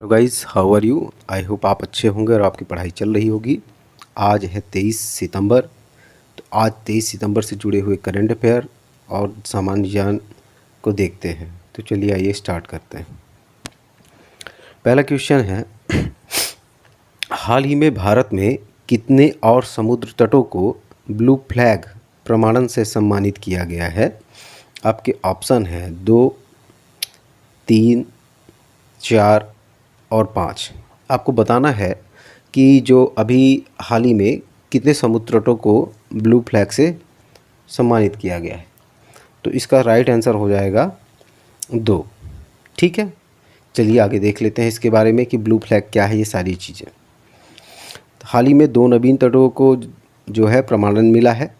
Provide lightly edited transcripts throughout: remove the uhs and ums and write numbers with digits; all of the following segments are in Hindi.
Hello guys, how are you. I hope आप अच्छे होंगे और आपकी पढ़ाई चल रही होगी। आज है 23 सितंबर। तो आज 23 सितंबर से जुड़े हुए करंट अफेयर और सामान्य ज्ञान को देखते हैं। तो चलिए आइए स्टार्ट करते हैं। पहला क्वेश्चन है, हाल ही में भारत में कितने और समुद्र तटों को ब्लू फ्लैग प्रमाणन से सम्मानित किया गया है। आपके ऑप्शन है 2, 3, 4 और 5। आपको बताना है कि जो अभी हाल ही में कितने समुद्र तटों को ब्लू फ्लैग से सम्मानित किया गया है। तो इसका राइट आंसर हो जाएगा 2। ठीक है, चलिए आगे देख लेते हैं इसके बारे में कि ब्लू फ्लैग क्या है, ये सारी चीज़ें। तो हाल ही में 2 नवीन तटों को जो है प्रमाणन मिला है,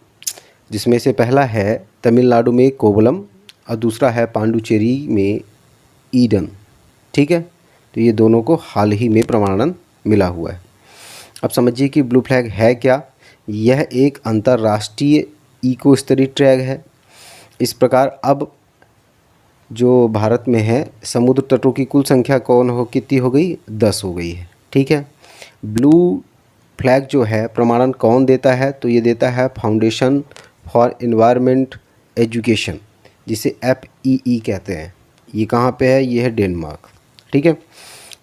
जिसमें से पहला है तमिलनाडु में कोवलम और दूसरा है पांडुचेरी में ईडन। ठीक है, तो ये दोनों को हाल ही में प्रमाणन मिला हुआ है। अब समझिए कि ब्लू फ्लैग है क्या। यह एक अंतर्राष्ट्रीय इको स्तरीय टैग है। इस प्रकार अब जो भारत में है समुद्र तटों की कुल संख्या कितनी हो गई, 10 हो गई है। ठीक है, ब्लू फ्लैग जो है प्रमाणन कौन देता है, तो ये देता है फाउंडेशन फॉर एनवायरनमेंट एजुकेशन, जिसे FEE कहते हैं। ये कहाँ पे है, ये है डेनमार्क। ठीक है,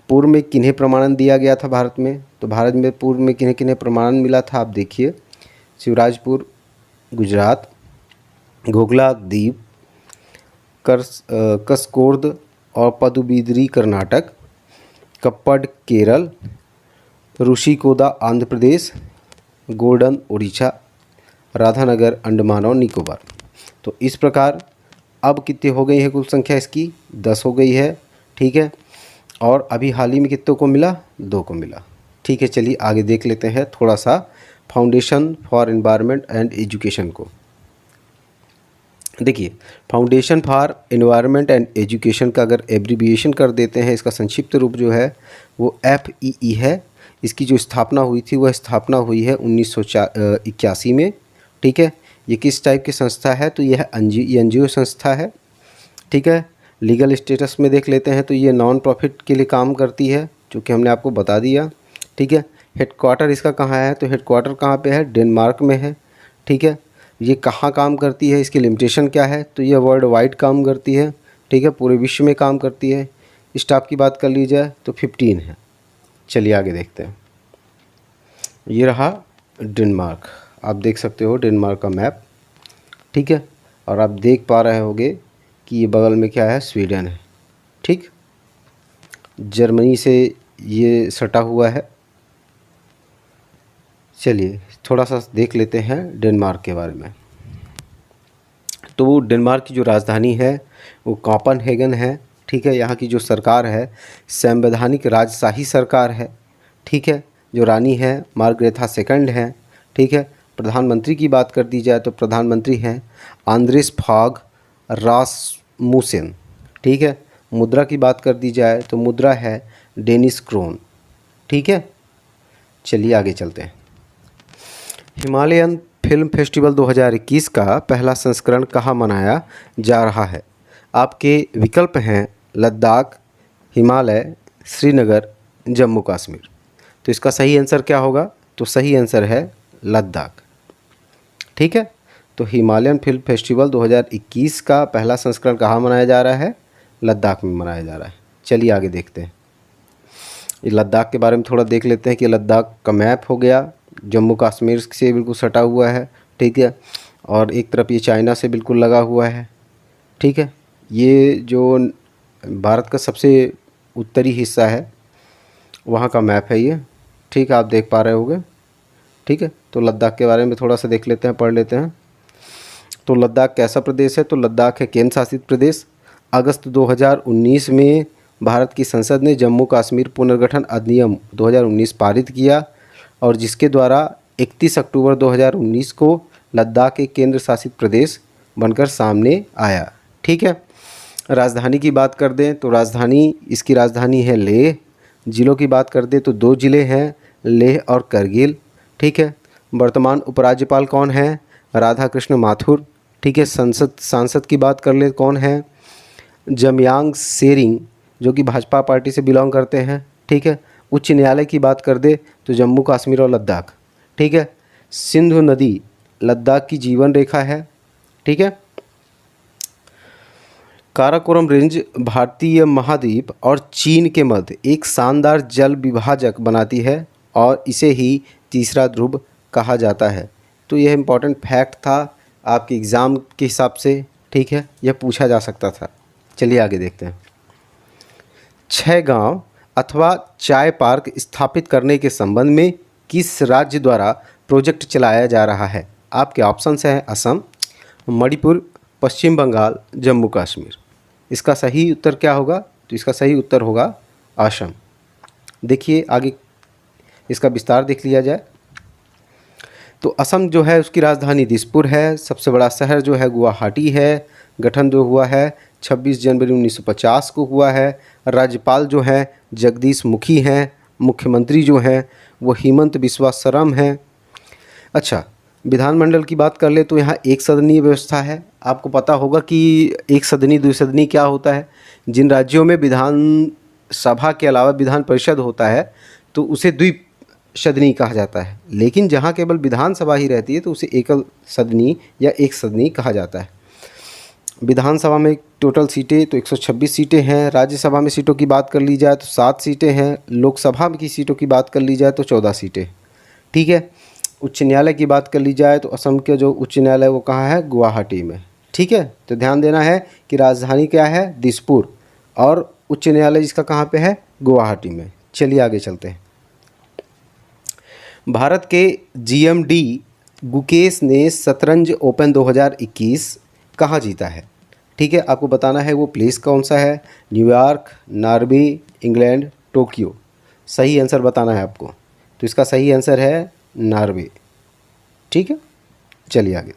पूर्व में किन्हें प्रमाणन दिया गया था भारत में, तो भारत में पूर्व में किन्हें किन्हें प्रमाणन मिला था, आप देखिए। शिवराजपुर गुजरात, घोघला द्वीप, कसकोर्द और पदुबिद्री कर्नाटक, कप्पड केरल, रुशिकोदा आंध्र प्रदेश, गोल्डन उड़ीसा, राधानगर अंडमान और निकोबार। तो इस प्रकार अब कितनी हो गई है कुल संख्या इसकी, 10 हो गई है। ठीक है, और अभी हाल ही में कितनों को मिला, 2 को मिला। ठीक है, चलिए आगे देख लेते हैं थोड़ा सा foundation for environment and education को। देखिए, foundation for environment and education का अगर एब्रीविएशन कर देते हैं, इसका संक्षिप्त रूप जो है वो FEE है। इसकी जो स्थापना हुई थी वह स्थापना हुई है 1981 में। ठीक है, ये किस टाइप की संस्था है, तो यह NGO संस्था है। ठीक है, लीगल स्टेटस में देख लेते हैं तो ये नॉन प्रॉफिट के लिए काम करती है, जो कि हमने आपको बता दिया। ठीक है, हेडक्वार्टर इसका कहाँ है, तो हेडक्वार्टर कहाँ पे है, डेनमार्क में है। ठीक है, ये कहाँ काम करती है, इसकी लिमिटेशन क्या है, तो ये वर्ल्ड वाइड काम करती है। ठीक है, पूरे विश्व में काम करती है। स्टाफ की बात कर ली जाए तो 15 है। चलिए आगे देखते हैं। ये रहा डेनमार्क, आप देख सकते हो डेनमार्क का मैप। ठीक है, और आप देख पा रहे होंगे कि ये बगल में क्या है, स्वीडन है। ठीक, जर्मनी से ये सटा हुआ है। चलिए थोड़ा सा देख लेते हैं डेनमार्क के बारे में। तो वो डेनमार्क की जो राजधानी है वो कोपेनहेगन है। ठीक है, यहाँ की जो सरकार है संवैधानिक राजशाही सरकार है। ठीक है, जो रानी है मार्ग्रेथा सेकंड है। ठीक है, प्रधानमंत्री की बात कर दी जाए तो प्रधानमंत्री हैं आंद्रेस फाग रासमुसेन। ठीक है, मुद्रा की बात कर दी जाए तो मुद्रा है डेनिश क्रोन। ठीक है, चलिए आगे चलते हैं। हिमालयन फिल्म फेस्टिवल 2021 का पहला संस्करण कहाँ मनाया जा रहा है। आपके विकल्प हैं लद्दाख, हिमालय, श्रीनगर, जम्मू कश्मीर। तो इसका सही आंसर क्या होगा, तो सही आंसर है लद्दाख। ठीक है, तो हिमालयन फिल्म फेस्टिवल 2021 का पहला संस्करण कहाँ मनाया जा रहा है, लद्दाख में मनाया जा रहा है। चलिए आगे देखते हैं। ये लद्दाख के बारे में थोड़ा देख लेते हैं कि लद्दाख का मैप हो गया, जम्मू कश्मीर से बिल्कुल सटा हुआ है। ठीक है, और एक तरफ ये चाइना से बिल्कुल लगा हुआ है। ठीक है, ये जो भारत का सबसे उत्तरी हिस्सा है वहाँ का मैप है ये। ठीक है, आप देख पा रहे होंगे। ठीक है, तो लद्दाख के बारे में थोड़ा सा देख लेते हैं, पढ़ लेते हैं। तो लद्दाख कैसा प्रदेश है, तो लद्दाख है केंद्र शासित प्रदेश। अगस्त 2019 में भारत की संसद ने जम्मू कश्मीर पुनर्गठन अधिनियम 2019 पारित किया, और जिसके द्वारा 31 अक्टूबर 2019 को लद्दाख एक केंद्र शासित प्रदेश बनकर सामने आया। ठीक है, राजधानी की बात कर दें तो इसकी राजधानी है लेह। ज़िलों की बात कर दें तो 2 ज़िले हैं, लेह और करगिल। ठीक है, वर्तमान उपराज्यपाल कौन है, राधा कृष्ण माथुर। ठीक है, सांसद की बात कर ले कौन है, जमयांग सेरिंग, जो कि भाजपा पार्टी से बिलोंग करते हैं, ठीक है। उच्च न्यायालय की बात कर दे तो जम्मू कश्मीर और लद्दाख, ठीक है। सिंधु नदी लद्दाख की जीवन रेखा है, ठीक है। काराकोरम रेंज भारतीय महाद्वीप और चीन के मध्य एक शानदार जल विभाजक बनाती है और इसे ही तीसरा ध्रुव कहा जाता है। तो यह इम्पॉर्टेंट फैक्ट था आपके एग्ज़ाम के हिसाब से, ठीक है, यह पूछा जा सकता था। चलिए आगे देखते हैं। 6 गांव अथवा चाय पार्क स्थापित करने के संबंध में किस राज्य द्वारा प्रोजेक्ट चलाया जा रहा है? आपके ऑप्शंस हैं असम, मणिपुर, पश्चिम बंगाल, जम्मू कश्मीर। इसका सही उत्तर क्या होगा? तो इसका सही उत्तर होगा असम। देखिए आगे इसका विस्तार देख लिया जाए तो असम जो है उसकी राजधानी दिसपुर है, सबसे बड़ा शहर जो है गुवाहाटी है, गठन जो हुआ है 26 जनवरी 1950 को हुआ है, राज्यपाल जो हैं जगदीश मुखी हैं, मुख्यमंत्री जो हैं वो हिमंत बिस्वा शर्मा हैं। अच्छा, विधानमंडल की बात कर ले तो यहाँ एक सदनीय व्यवस्था है। आपको पता होगा कि एक सदनी द्विसदनी क्या होता है। जिन राज्यों में विधान सभा के अलावा विधान परिषद होता है तो उसे द्विसदनी कहा जाता है, लेकिन जहाँ केवल विधानसभा ही रहती है तो उसे एकल सदनी या एक सदनी कहा जाता है। विधानसभा में टोटल सीटें तो 126 सीटें हैं। राज्यसभा में सीटों की बात कर ली जाए तो 7 सीटें हैं। लोकसभा की सीटों की बात कर ली जाए तो 14 सीटें, ठीक है। उच्च न्यायालय की बात कर ली जाए तो असम के जो उच्च न्यायालय वो कहाँ है? गुवाहाटी में, ठीक है। तो ध्यान देना है कि राजधानी क्या है? दिसपुर, और उच्च न्यायालय जिसका कहाँ पे है? गुवाहाटी में। चलिए आगे चलते हैं। भारत के GMD गुकेश ने शतरंज ओपन 2021 कहाँ जीता है? ठीक है, आपको बताना है वो प्लेस कौन सा है। New York, Norway, England, Tokyo. सही आंसर बताना है आपको। तो इसका सही आंसर है नॉर्वे, ठीक है। चलिए आगे।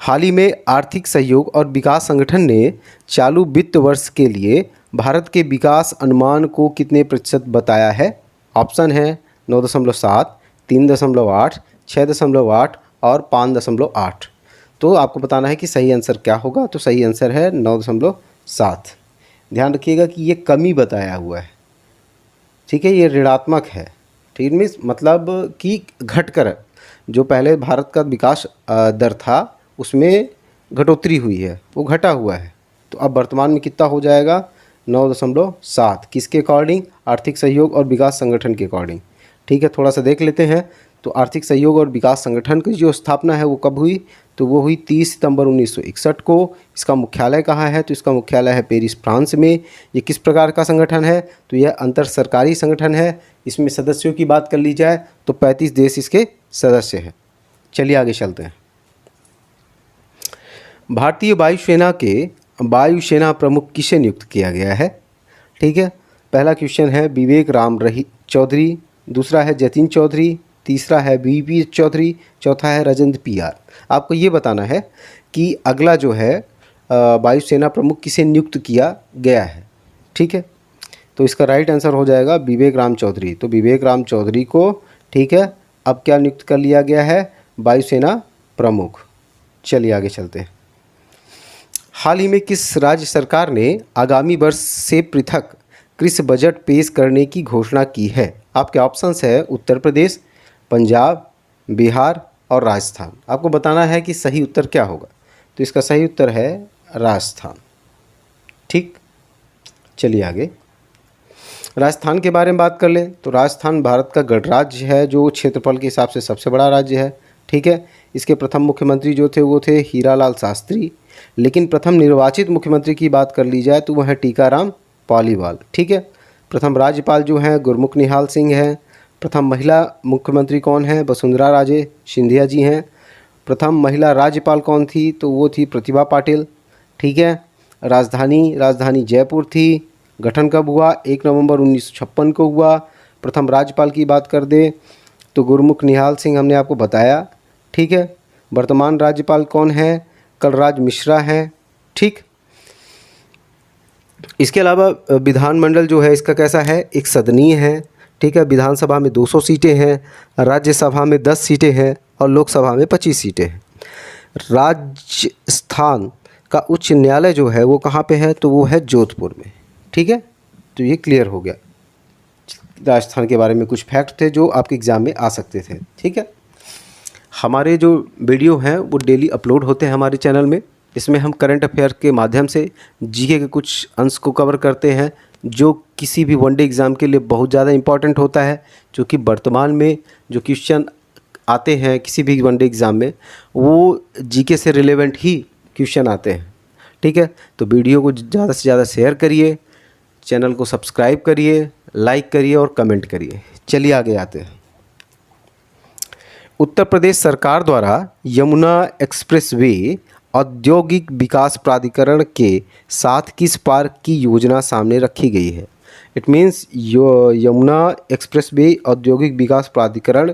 हाल ही में आर्थिक सहयोग और विकास संगठन ने चालू वित्त वर्ष के लिए भारत के विकास अनुमान को कितने प्रतिशत बताया है? ऑप्शन है 9.7, 3.8, 6.8 और 5.8। तो आपको बताना है कि सही आंसर क्या होगा। तो सही आंसर है 9.7। ध्यान रखिएगा कि ये कमी बताया हुआ है, ठीक है, ये ऋणात्मक है, ठीक है। मतलब कि घटकर जो पहले भारत का विकास दर था उसमें घटोतरी हुई है, वो घटा हुआ है। तो अब वर्तमान में कितना हो जाएगा? 9.7। किसके अकॉर्डिंग? आर्थिक सहयोग और विकास संगठन के अकॉर्डिंग, ठीक है। थोड़ा सा देख लेते हैं। तो आर्थिक सहयोग और विकास संगठन की जो स्थापना है वो कब हुई? तो वो हुई 30 सितंबर 1961 को। इसका मुख्यालय कहाँ है? तो इसका मुख्यालय है पेरिस, फ्रांस में। ये किस प्रकार का संगठन है? तो यह अंतर सरकारी संगठन है। इसमें सदस्यों की बात कर ली जाए तो 35 देश इसके सदस्य हैं। चलिए आगे चलते हैं। भारतीय वायुसेना के वायुसेना प्रमुख किसे नियुक्त किया गया है? ठीक है, पहला क्वेश्चन है विवेक राम चौधरी, दूसरा है जतिन चौधरी, तीसरा है VP चौधरी, चौथा है राजेंद्र PR। आपको ये बताना है कि अगला जो है वायुसेना प्रमुख किसे नियुक्त किया गया है, ठीक है। तो इसका राइट आंसर हो जाएगा विवेक राम चौधरी। तो विवेक राम चौधरी को, ठीक है, अब क्या नियुक्त कर लिया गया है? वायुसेना प्रमुख। चलिए आगे चलते हैं। हाल ही में किस राज्य सरकार ने आगामी वर्ष से पृथक कृषि बजट पेश करने की घोषणा की है? आपके ऑप्शंस है उत्तर प्रदेश, पंजाब, बिहार और राजस्थान। आपको बताना है कि सही उत्तर क्या होगा। तो इसका सही उत्तर है राजस्थान, ठीक। चलिए आगे। राजस्थान के बारे में बात कर लें तो राजस्थान भारत का गणराज्य है जो क्षेत्रफल के हिसाब से सबसे बड़ा राज्य है, ठीक है। इसके प्रथम मुख्यमंत्री जो थे वो थे हीरालाल शास्त्री, लेकिन प्रथम निर्वाचित मुख्यमंत्री की बात कर ली जाए तो वह है टीकाराम पालीवाल, ठीक है। प्रथम राज्यपाल जो हैं गुरमुख निहाल सिंह हैं। प्रथम महिला मुख्यमंत्री कौन है? वसुंधरा राजे सिंधिया जी हैं। प्रथम महिला राज्यपाल कौन थी? तो वो थी प्रतिभा पाटिल, ठीक है। राजधानी जयपुर थी। गठन कब हुआ? 1 नवंबर 1956 को हुआ। प्रथम राज्यपाल की बात कर दे तो गुरमुख निहाल सिंह हमने आपको बताया, ठीक है। वर्तमान राज्यपाल कौन है? कलराज मिश्रा हैं, ठीक। इसके अलावा विधानमंडल जो है इसका कैसा है? एक सदनीय है, ठीक है। विधानसभा में 200 सीटें हैं, राज्यसभा में 10 सीटें हैं और लोकसभा में 25 सीटें हैं। राजस्थान का उच्च न्यायालय जो है वो कहाँ पे है, तो वो है जोधपुर में। ठीक है, तो ये क्लियर हो गया। राजस्थान के बारे में कुछ फैक्ट थे जो आपके एग्ज़ाम में आ सकते थे। ठीक है, हमारे जो वीडियो हैं वो डेली अपलोड होते हैं हमारे चैनल में। इसमें हम करंट अफेयर के माध्यम से जीके के कुछ अंश को कवर करते हैं जो किसी भी वनडे एग्ज़ाम के लिए बहुत ज़्यादा इंपॉर्टेंट होता है, क्योंकि वर्तमान में जो क्वेश्चन आते हैं किसी भी वनडे एग्ज़ाम में वो जीके से रिलेवेंट ही क्वेश्चन आते हैं। ठीक है, तो वीडियो को ज़्यादा से ज़्यादा शेयर करिए, चैनल को सब्सक्राइब करिए, लाइक करिए और कमेंट करिए। चलिए आगे आते हैं। उत्तर प्रदेश सरकार द्वारा यमुना एक्सप्रेसवे औद्योगिक विकास प्राधिकरण के साथ किस पार्क की योजना सामने रखी गई है? इट मीन्स यमुना एक्सप्रेसवे औद्योगिक विकास प्राधिकरण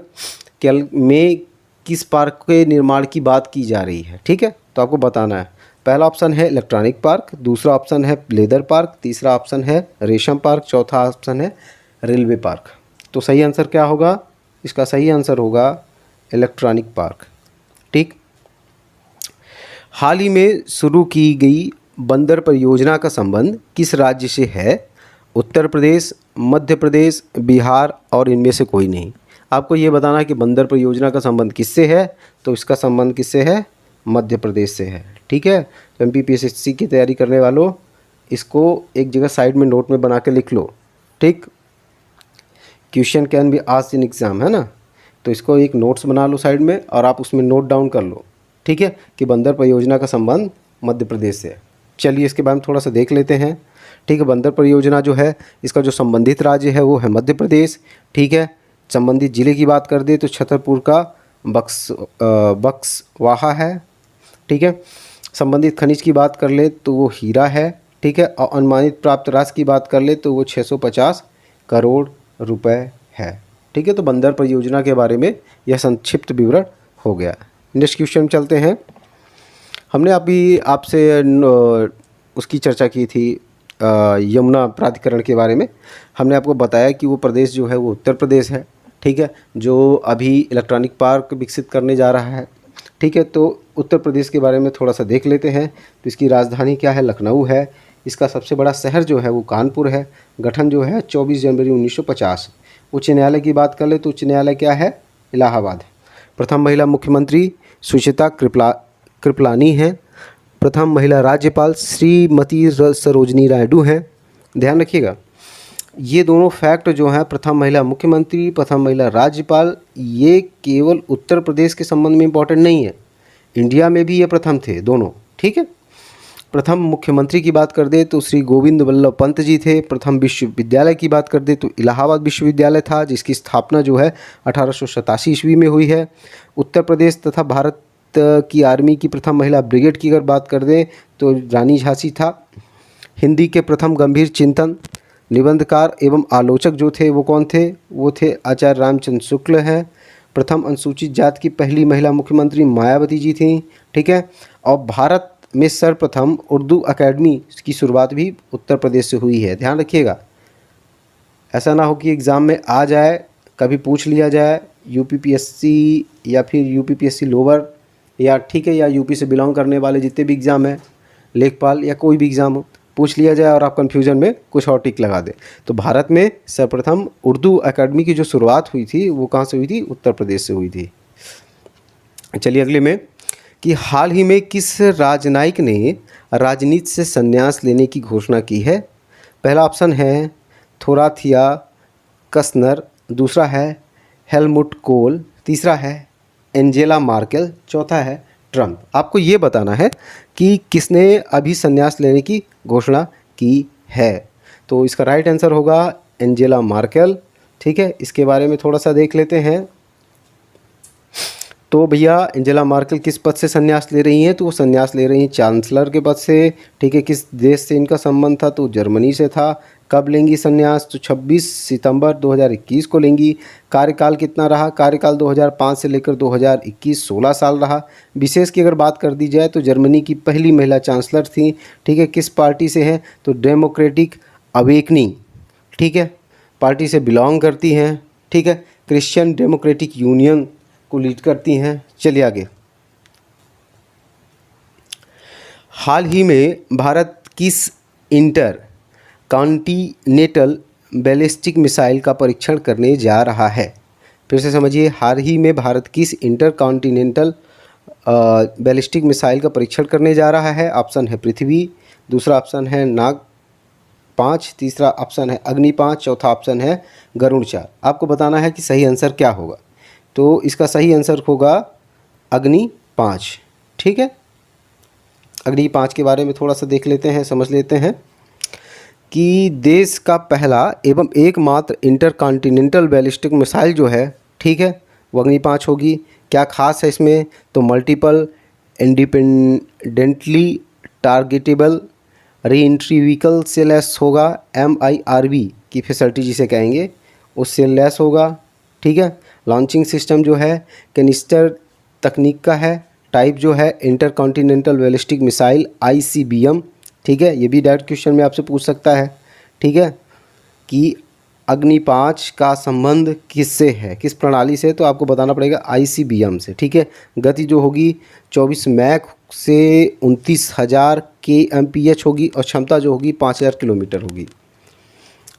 में किस पार्क के निर्माण की बात की जा रही है? ठीक है, तो आपको बताना है। पहला ऑप्शन है इलेक्ट्रॉनिक पार्क, दूसरा ऑप्शन है लेदर पार्क, तीसरा ऑप्शन है रेशम पार्क, चौथा ऑप्शन है रेलवे पार्क। तो सही आंसर क्या होगा? इसका सही आंसर होगा इलेक्ट्रॉनिक पार्क। ठीक, हाल ही में शुरू की गई बंदर परियोजना का संबंध किस राज्य से है? उत्तर प्रदेश, मध्य प्रदेश, बिहार और इनमें से कोई नहीं। आपको ये बताना है कि बंदर परियोजना का संबंध किससे है, तो इसका संबंध किससे है? मध्य प्रदेश से है। ठीक है, तो MPPSC की तैयारी करने वालों इसको एक जगह साइड में नोट में बना के लिख लो। ठीक, question can be asked in exam, है ना, तो इसको एक नोट्स बना लो साइड में और आप उसमें नोट डाउन कर लो। ठीक है, कि बंदर परियोजना का संबंध मध्य प्रदेश से है। चलिए इसके बारे में थोड़ा सा देख लेते हैं। ठीक है, बंदर परियोजना जो है इसका जो संबंधित राज्य है वो है मध्य प्रदेश। ठीक है, संबंधित ज़िले की बात कर दे तो छतरपुर का बक्सवाहा है। ठीक है, संबंधित खनिज की बात कर ले तो वो हीरा है। ठीक है, और अनुमानित प्राप्त राशि की बात कर ले तो वो 650 करोड़ रुपए है। ठीक है, तो बंदर परियोजना के बारे में यह संक्षिप्त विवरण हो गया। नेक्स्ट क्वेश्चन में चलते हैं। हमने अभी आपसे उसकी चर्चा की थी यमुना प्राधिकरण के बारे में। हमने आपको बताया कि वो प्रदेश जो है वो उत्तर प्रदेश है। ठीक है, जो अभी इलेक्ट्रॉनिक पार्क विकसित करने जा रहा है। ठीक है, तो उत्तर प्रदेश के बारे में थोड़ा सा देख लेते हैं। तो इसकी राजधानी क्या है? लखनऊ है। इसका सबसे बड़ा शहर जो है वो कानपुर है। गठन जो है 24 जनवरी 1950। उच्च न्यायालय की बात कर ले तो उच्च न्यायालय क्या है? इलाहाबाद। प्रथम महिला मुख्यमंत्री सुचित्रा कृपलानी हैं। प्रथम महिला राज्यपाल श्रीमती सरोजनी नायडू हैं। ध्यान रखिएगा, ये दोनों फैक्ट जो हैं, प्रथम महिला मुख्यमंत्री, प्रथम महिला राज्यपाल, ये केवल उत्तर प्रदेश के संबंध में इम्पॉर्टेंट नहीं है, इंडिया में भी ये प्रथम थे दोनों। ठीक है, प्रथम मुख्यमंत्री की बात कर दे तो श्री गोविंद वल्लभ पंत जी थे। प्रथम विश्वविद्यालय की बात कर दे तो इलाहाबाद विश्वविद्यालय था, जिसकी स्थापना जो है 1887 ईस्वी में हुई है। उत्तर प्रदेश तथा भारत की आर्मी की प्रथम महिला ब्रिगेड की अगर बात कर दें तो रानी झांसी था। हिंदी के प्रथम गंभीर चिंतन, निबंधकार एवं आलोचक जो थे वो कौन थे? वो थे आचार्य रामचंद्र शुक्ल हैं। प्रथम अनुसूचित जाति की पहली महिला मुख्यमंत्री मायावती जी थी। ठीक है, और भारत में सर्वप्रथम उर्दू अकेडमी की शुरुआत भी उत्तर प्रदेश से हुई है। ध्यान रखिएगा, ऐसा ना हो कि एग्ज़ाम में आ जाए, कभी पूछ लिया जाए UPPSC या फिर UPPSC लोअर या ठीक है या यूपी से बिलोंग करने वाले जितने भी एग्ज़ाम हैं, लेखपाल या कोई भी एग्ज़ाम हो, पूछ लिया जाए और आप कन्फ्यूजन में कुछ और टिक लगा दें। तो भारत में सर्वप्रथम उर्दू अकेडमी की जो शुरुआत हुई थी वो कहाँ से हुई थी? उत्तर प्रदेश से हुई थी। चलिए अगले में कि हाल ही में किस राजनयिक ने राजनीति से संन्यास लेने की घोषणा की है? पहला ऑप्शन है थोराथिया कसनर, दूसरा है हेलमुट कोल, तीसरा है एंजेला मार्केल, चौथा है ट्रंप। आपको ये बताना है कि किसने अभी संन्यास लेने की घोषणा की है। तो इसका राइट आंसर होगा एंजेला मार्केल। ठीक है, इसके बारे में थोड़ा सा देख लेते हैं। तो भैया एंजेला मार्केल किस पद से संन्यास ले रही हैं? तो वो संन्यास ले रही हैं चांसलर के पद से। ठीक है, किस देश से इनका संबंध था? तो जर्मनी से था। कब लेंगी संन्यास? तो 26 सितंबर 2021 को लेंगी। कार्यकाल कितना रहा? कार्यकाल 2005 से लेकर 2021 16 साल रहा। विशेष की अगर बात कर दी जाए तो जर्मनी की पहली महिला चांसलर थी। ठीक है, किस पार्टी से हैं? तो डेमोक्रेटिक अवेकनिंग, ठीक है, पार्टी से बिलोंग करती हैं। ठीक है, क्रिश्चियन डेमोक्रेटिक यूनियन को लीड करती हैं। चलिए आगे। हाल ही में भारत किस इंटर कॉन्टिनेंटल बैलिस्टिक मिसाइल का परीक्षण करने जा रहा है? फिर से समझिए, हाल ही में भारत किस इंटर कॉन्टिनेंटल बैलिस्टिक मिसाइल का परीक्षण करने जा रहा है? ऑप्शन है पृथ्वी, दूसरा ऑप्शन है नाग 5, तीसरा ऑप्शन है अग्नि 5, चौथा ऑप्शन है गरुड़ 4। आपको बताना है कि सही आंसर क्या होगा। तो इसका सही आंसर होगा अग्नि 5। ठीक है, अग्नि 5 के बारे में थोड़ा सा देख लेते हैं, समझ लेते हैं कि देश का पहला एवं एकमात्र इंटर कॉन्टिनेंटल बैलिस्टिक मिसाइल जो है, ठीक है, वो अग्नि 5 होगी। क्या खास है इसमें? तो multiple independently targetable re entry vehicle से लैस होगा, MIRV की फैसिलिटी जिसे कहेंगे उससे लैस होगा। ठीक है, लॉन्चिंग सिस्टम जो है कैनिस्टर तकनीक का है, टाइप जो है inter continental ballistic missile ICBM। ठीक है, ये भी डायरेक्ट क्वेश्चन में आपसे पूछ सकता है। ठीक है, कि अग्नि 5 का संबंध किससे है, किस प्रणाली से? तो आपको बताना पड़ेगा ICBM से। ठीक है, गति जो होगी 24 मैक से 29,000 kmph होगी और क्षमता जो होगी 5,000 किलोमीटर होगी।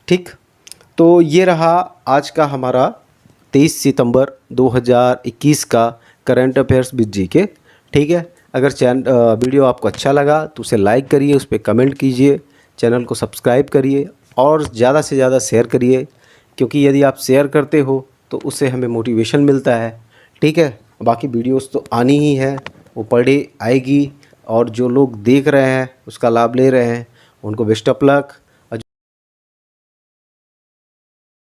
ठीक, तो ये रहा आज का हमारा 23 सितंबर 2021 का करंट अफेयर्स विद GK। ठीक है, अगर वीडियो आपको अच्छा लगा तो उसे लाइक करिए, उस पर कमेंट कीजिए, चैनल को सब्सक्राइब करिए और ज़्यादा से ज़्यादा शेयर करिए, क्योंकि यदि आप शेयर करते हो तो उससे हमें मोटिवेशन मिलता है। ठीक है, बाकी वीडियोस तो आनी ही है, वो पर डे आएगी और जो लोग देख रहे हैं उसका लाभ ले रहे हैं उनको बेस्ट ऑफ लक।